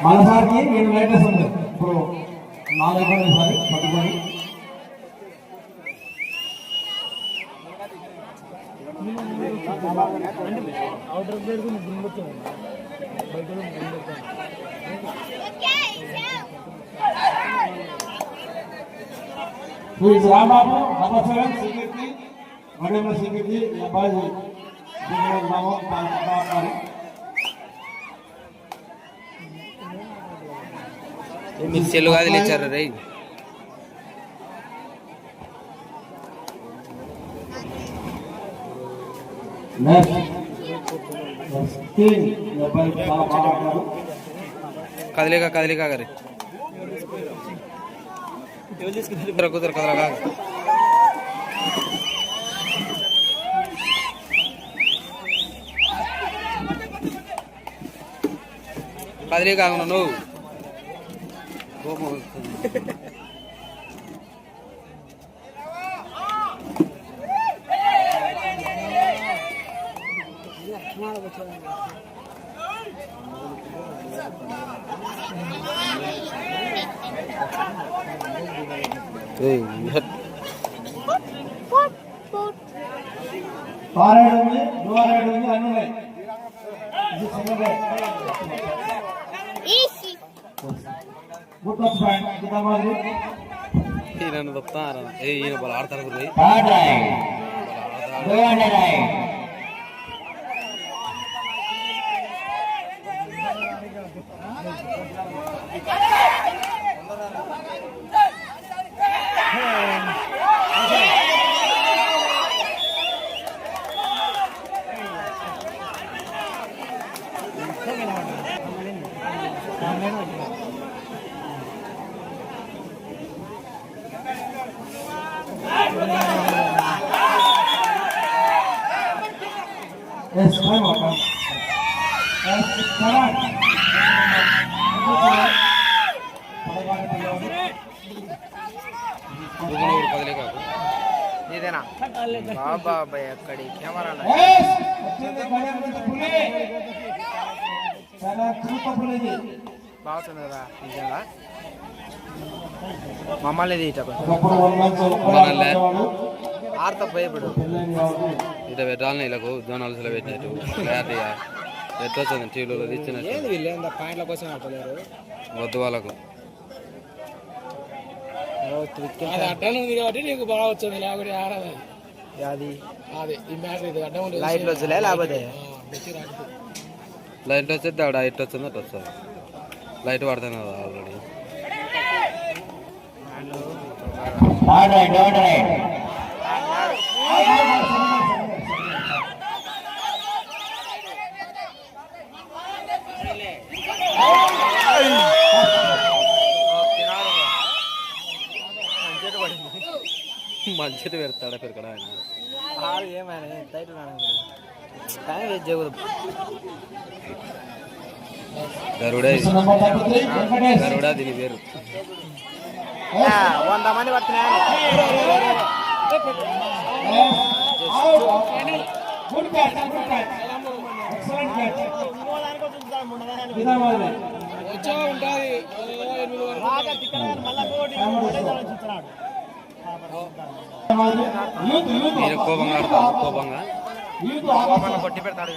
మనసారికి 7 lighters ఉంది. ఇప్పుడు 4 సారి పట్టుకొని రాంబాబు నంబర్ 7 సెక్యూరిటీ వడేమ సెక్యూరిటీ అబ్బాయి మీరు చెల్లు కాదు ఇచ్చారు రై కదలికా కదలికా గారి కుదర కదలగా కదలికా నువ్వు ఈయన తప్పుతారా ఈయన బాగా ఆడతారు ఇదేనా బాబాయ్ అక్కడి కెమెరా బాగుంటుంది కదా నిజంగా మమ్మల్ని ఆడతా భయపడు ఇట పెట్టాలని ఇలాగ జోనాల్స్లో పెట్టినట్టు క్లారిటీగా ఎట్టొచ్చింది టీవీలో ఇచ్చినట్టు వీళ్ళు పాయింట్ల కోసం ఆడలేరు వద్దు వాళ్ళకు అడ్డం ఉంది కాబట్టి నీకు బాగా వచ్చింది లేకపోతే ఆడదు అది అదే ఈ మ్యాచ్ అడ్డం ఉంటుంది లైట్లు వచ్చలే లేకపోతే లైట్ వచ్చేది ఆవిడ ఇట్ వచ్చింది అటు వస్తుంది లైట్ పడుతుంది కదా ఆల్రెడీ మంచిది పెడతాడా పెరకడా ఆయన ఏమైనా టైం వేస్ట్ చేయకూడదు గరుడా దీని పేరు 100 మంది పడుతున్నాయి కోపంగా ఆడతాడు కోపంగా కొట్టి పెడతాడు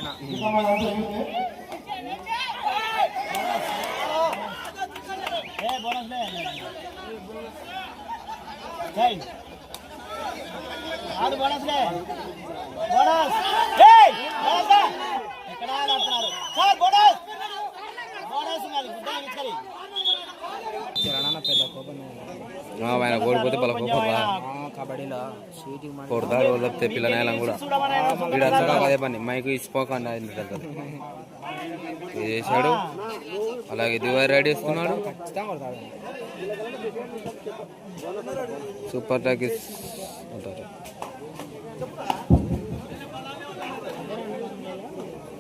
ఆయన కోడిపోతే బల కబడ్డీలో కొడతాడు తప్పితే పిల్లనేలం కూడా వీడు అసలు అదే పని మైకు ఇచ్చిపోకుండా చేశాడు అలాగే దివారి రెడీ వేసుకున్నాడు సూపర్ టాకీస్ అంటారు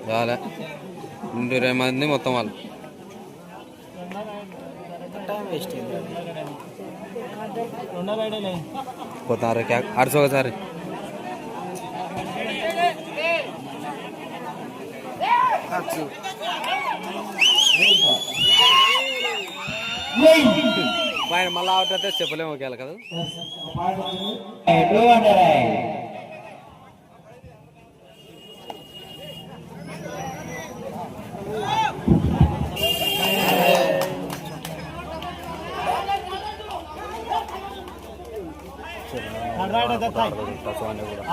చాలా 20 మంది మొత్తం వాళ్ళు పోతారు ఆర్సో ఒకసారి That's it. ఆయన మళ్ళీ అవుట్ అయితే చెప్పలేము ఒకేలా కదా.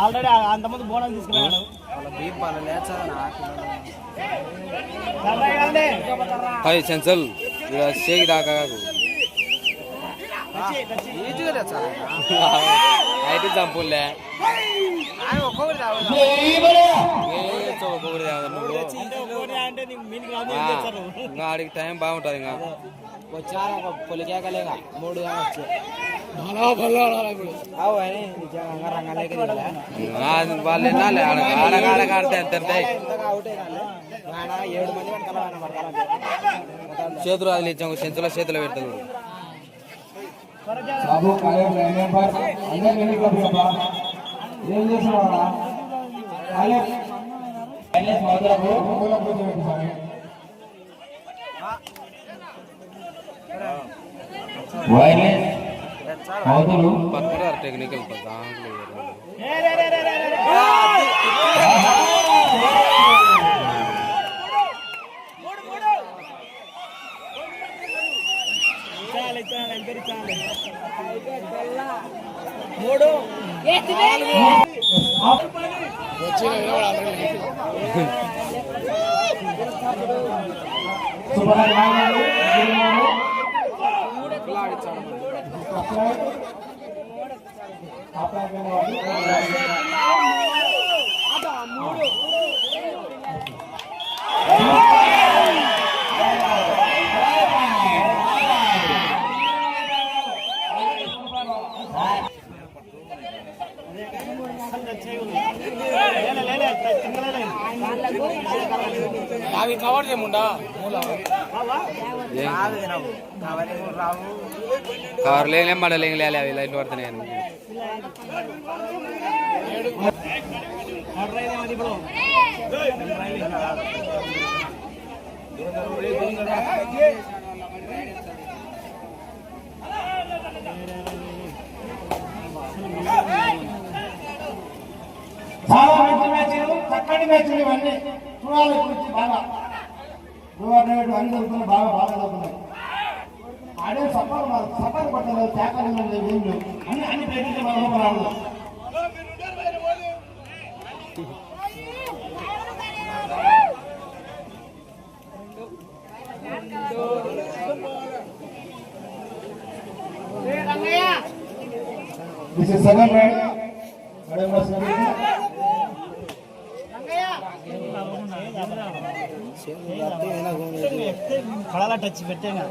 ఆల్రెడీ అంతమంది బోనస్ తీసుకున్నాడు. సెన్సల్ షేక్ దాకా అయితే చంపులే ఒక్కొక్కటి ఆడికి టైం బాగుంటుంది. ఇంకా వచ్చారు ఒక పొలికేకలేక 3 వాళ్ళు వినాలి ఆడగాడితే ఎంత చేతులు అది ఇచ్చాము సెంచులో చేతిలో పెడతాడు. బాబు కాలేజ్ ఏం చేస్తున్నావా పక్కన టెక్నికల్ దాంట్లో అవి కవర్ చేయముండా కవర్ లేనే మడలే అవి లైట్లు పడుతున్నాయి. చాలా మంచి మ్యాచ్లు, చక్కటి మ్యాచ్లు ఇవన్నీ చూడాలి. గురించి బాగా అన్ని జరుగుతున్నాయి, బాగా జరుగుతున్నాయి. ఆడే సపోర్ట్ పట్టలేదు, ట్యాకలు ఏం లేవు, అన్ని ప్రయత్నించి మనం రాదు. This is second round. కళలా టచ్ పెట్టేగా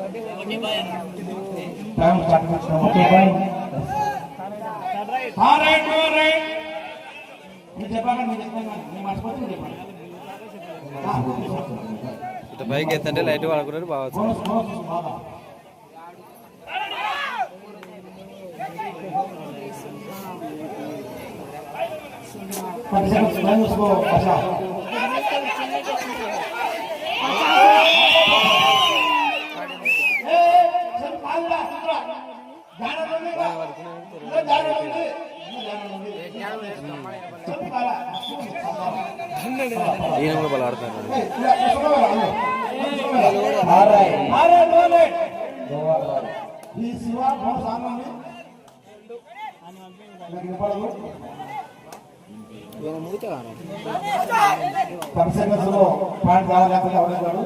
ఇటు పైకి ఎత్తంటే లైట్ వాడుకున్నారు బాగా. ఈయన కూడా బాగా ఆడుతున్నారు. పాయింట్ కావాలేకపోతే అవలేదు.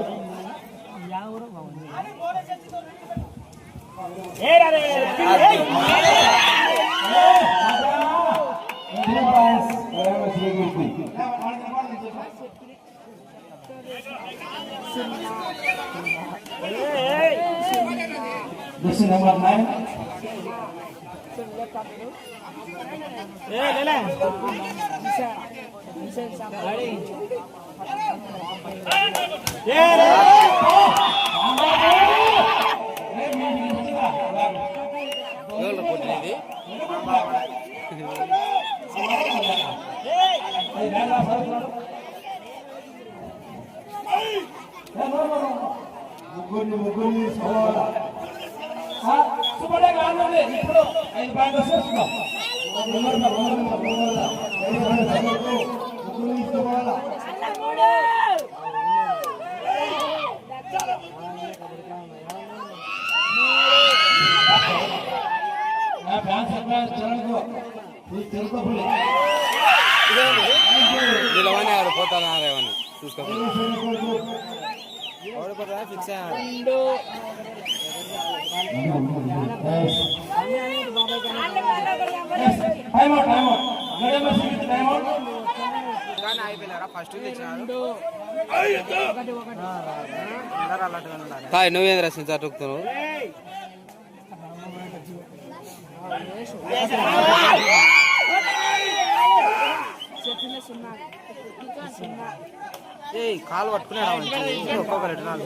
This is number 9. ముగ్గురిని సవాలా సూపర్ డే కావాలి ఇప్పుడు 5 పాయింట్ వస్తున్నాం నిలవని ఆరు పోతారేమని చూసుకో ఫిక్స్ అయిపోయినారా ఫస్ట్ తాయ్ నువ్వేం రాసిన సార్ రుక్కుతున్నావు కాలు పట్టుకునే ఒక్కొక్కరు వచ్చాడు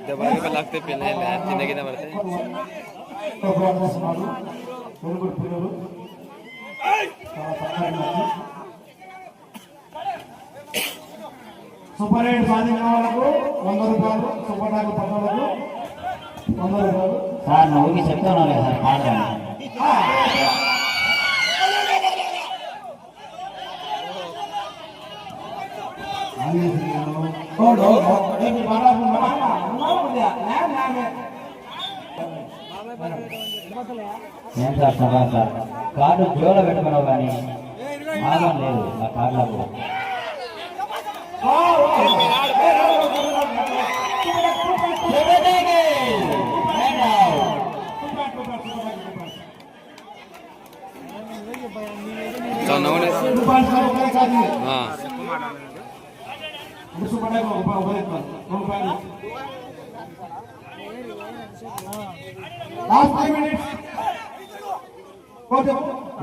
దెబ్బ లాగితే పిల్లలు చిన్న కింద పడితే సూపర్ 8 సాధించిన వాళ్ళకు 100 రూపాయలు, సూపర్ టాక్ పట్టణాలకు 100 రూపాయలు. సార్ నువ్వుకి చెప్తాను సార్ పాడతాను ఏం సార్ సభా సార్ కార్డు జోలో పెట్టుకున్నావు కానీ ఆగం లేదు ఆ కార్లకు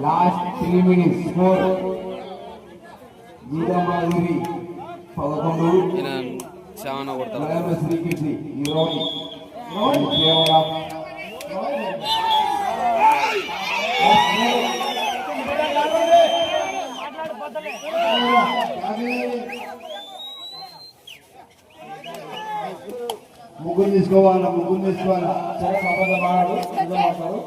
Last 3 minutes score. Jidambauri 11. చాలా కొడతారు శ్రీకృష్ణ 20. కేవలం ముగ్గురు తీసుకోవాలా సరే అబద్ధం మాట్లాడు నిజం మాట్లాడు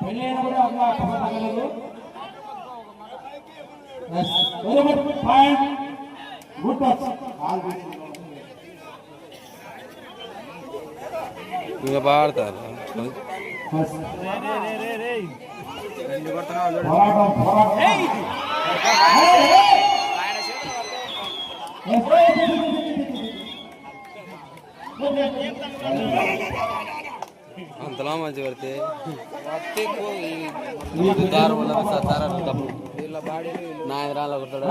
పెళ్ళైన కూడా అమ్మ పక్కలేదు గుడ్ టచ్ ఇంకా పాడతారు అంతలా మంచి పడితే దారు తప్పు నా ఎదురాలో కొట్టాడు